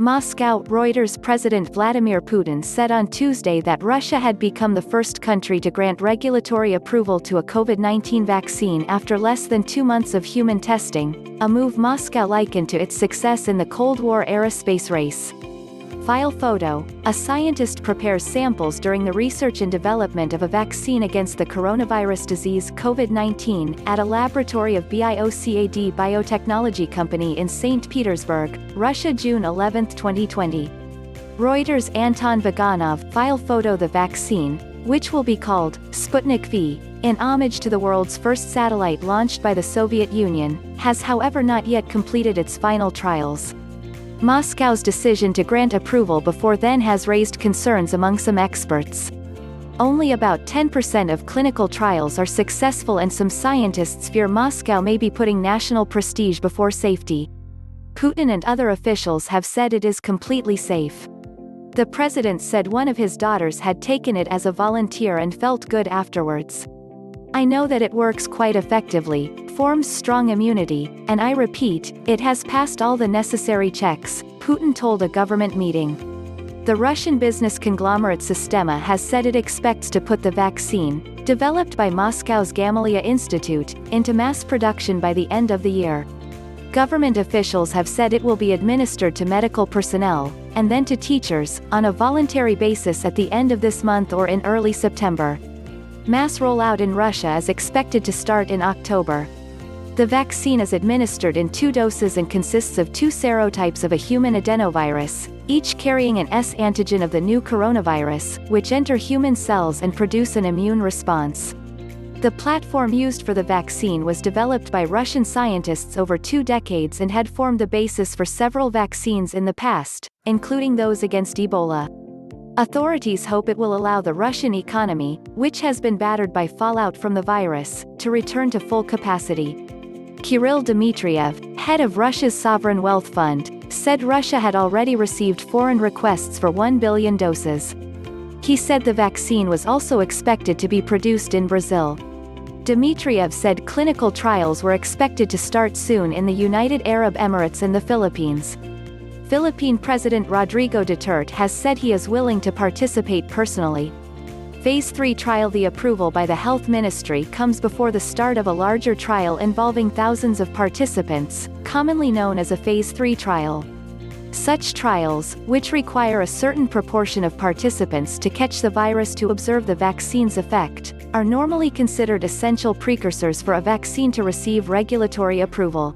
Moscow. Reuters. President Vladimir Putin said on Tuesday that Russia had become the first country to grant regulatory approval to a COVID-19 vaccine after less than 2 months of human testing, a move Moscow likened to its success in the Cold War-era space race. File photo. A scientist prepares samples during the research and development of a vaccine against the coronavirus disease COVID-19 at a laboratory of BIOCAD biotechnology company in Saint Petersburg, Russia. June 11, 2020. Reuters. Anton Vaganov. File photo. The vaccine, which will be called Sputnik V, in homage to the world's first satellite launched by the Soviet Union, has however not yet completed its final trials. Moscow's decision to grant approval before then has raised concerns among some experts. Only about 10% of clinical trials are successful, and some scientists fear Moscow may be putting national prestige before safety. Putin and other officials have said it is completely safe. The president said one of his daughters had taken it as a volunteer and felt good afterwards. "I know that it works quite effectively, forms strong immunity, and I repeat, it has passed all the necessary checks," Putin told a government meeting. The Russian business conglomerate Sistema has said it expects to put the vaccine, developed by Moscow's Gamaleya Institute, into mass production by the end of the year. Government officials have said it will be administered to medical personnel, and then to teachers, on a voluntary basis at the end of this month or in early September. Mass rollout in Russia is expected to start in October. The vaccine is administered in 2 doses and consists of 2 serotypes of a human adenovirus, each carrying an S-antigen of the new coronavirus, which enter human cells and produce an immune response. The platform used for the vaccine was developed by Russian scientists over 2 decades and had formed the basis for several vaccines in the past, including those against Ebola. Authorities hope it will allow the Russian economy, which has been battered by fallout from the virus, to return to full capacity. Kirill Dmitriev, head of Russia's sovereign wealth fund, said Russia had already received foreign requests for 1 billion doses. He said the vaccine was also expected to be produced in Brazil. Dmitriev said clinical trials were expected to start soon in the United Arab Emirates and the Philippines. Philippine President Rodrigo Duterte has said he is willing to participate personally. Phase III trial. The approval by the Health Ministry comes before the start of a larger trial involving thousands of participants, commonly known as a Phase III trial. Such trials, which require a certain proportion of participants to catch the virus to observe the vaccine's effect, are normally considered essential precursors for a vaccine to receive regulatory approval.